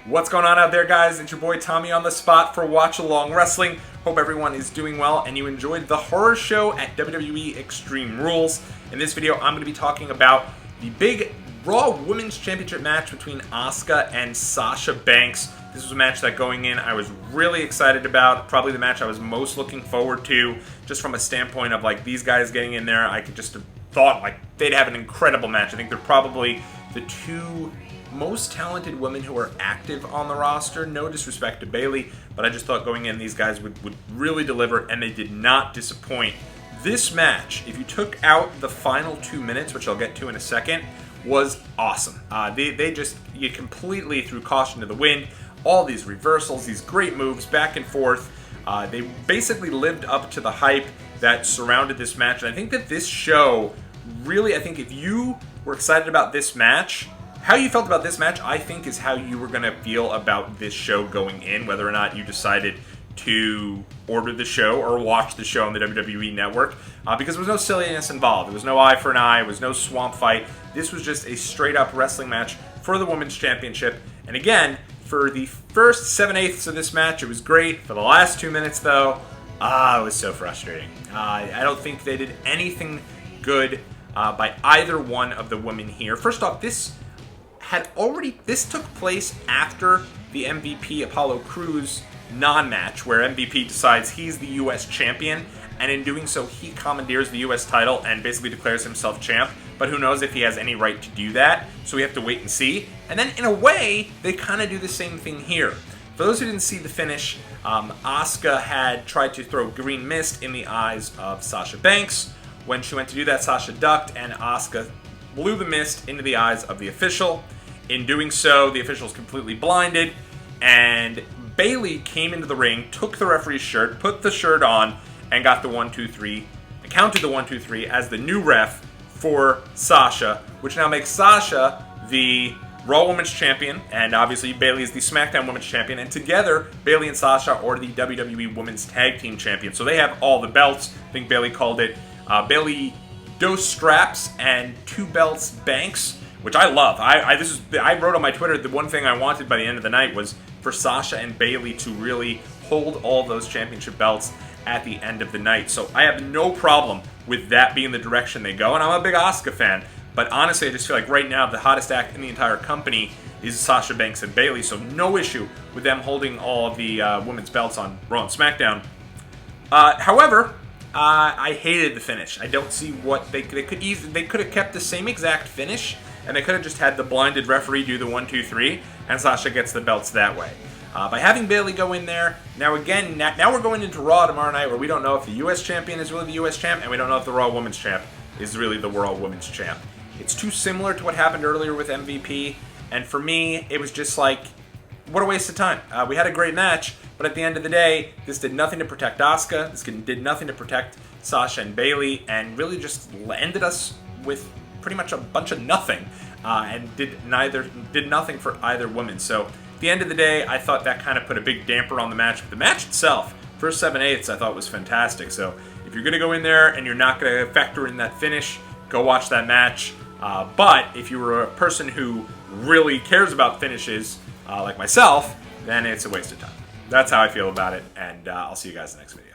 What's going on out there, guys? It's your boy Tommy on the spot for Watch Along Wrestling. Hope everyone is doing well and you enjoyed the horror show at WWE Extreme Rules. In this video, I'm going to be talking about the big Raw Women's Championship match between Asuka and Sasha Banks. This was a match that going in I was really excited about. Probably the match I was most looking forward to, just from a standpoint of like these guys getting in there. I could just have thought like they'd have an incredible match. I think they're probably the two most talented women who are active on the roster. No disrespect to Bayley, but I just thought going in these guys would really deliver, and they did not disappoint. This match, if you took out the final 2 minutes, which I'll get to in a second, was awesome. You completely threw caution to the wind. All these reversals, these great moves back and forth. They basically lived up to the hype that surrounded this match. And I think that this show really, I think if you were excited about this match, how you felt about this match, I think, is how you were going to feel about this show going in, whether or not you decided to order the show or watch the show on the WWE Network, because there was no silliness involved. There was no eye for an eye. There was no swamp fight. This was just a straight-up wrestling match for the Women's Championship. And again, for the first 7/8 of this match, it was great. For the last 2 minutes, though, it was so frustrating. I don't think they did anything good by either one of the women here. First off, this took place after the MVP Apollo Crews non-match, where MVP decides he's the U.S. champion, and in doing so, he commandeers the U.S. title and basically declares himself champ. But who knows if he has any right to do that, so we have to wait and see. And then, in a way, they kind of do the same thing here. For those who didn't see the finish, Asuka had tried to throw green mist in the eyes of Sasha Banks. When she went to do that, Sasha ducked, and Asuka blew the mist into the eyes of the official. In doing so, the official was completely blinded, and Bayley came into the ring, took the referee's shirt, put the shirt on, and got the 1-2-3, and counted the 1-2-3 as the new ref for Sasha, which now makes Sasha the Raw Women's Champion, and obviously Bayley is the SmackDown Women's Champion, and together, Bayley and Sasha are the WWE Women's Tag Team Champion. So they have all the belts. I think Bayley called it Bayley Dos Straps and 2 Belts Banks, which I love. I wrote on my Twitter, the one thing I wanted by the end of the night was for Sasha and Bayley to really hold all those championship belts at the end of the night. So I have no problem with that being the direction they go, and I'm a big Asuka fan. But honestly, I just feel like right now the hottest act in the entire company is Sasha Banks and Bayley, so no issue with them holding all of the women's belts on Raw and SmackDown. However, I hated the finish. I don't see what they could have kept the same exact finish, and they could have just had the blinded referee do the 1-2-3, and Sasha gets the belts that way. By having Bayley go in there, now we're going into Raw tomorrow night, where we don't know if the U.S. champion is really the U.S. champ, and we don't know if the Raw Women's champ is really the Raw Women's champ. It's too similar to what happened earlier with MVP, and for me, it was just like, what a waste of time. We had a great match, but at the end of the day, this did nothing to protect Asuka, this did nothing to protect Sasha and Bayley, and really just ended us with pretty much a bunch of nothing, and did nothing for either woman. So at the end of the day, I thought that kind of put a big damper on the match. But the match itself, first 7/8, I thought was fantastic. So if you're going to go in there and you're not going to factor in that finish, go watch that match. But if you were a person who really cares about finishes, like myself, then it's a waste of time. That's how I feel about it, and I'll see you guys in the next video.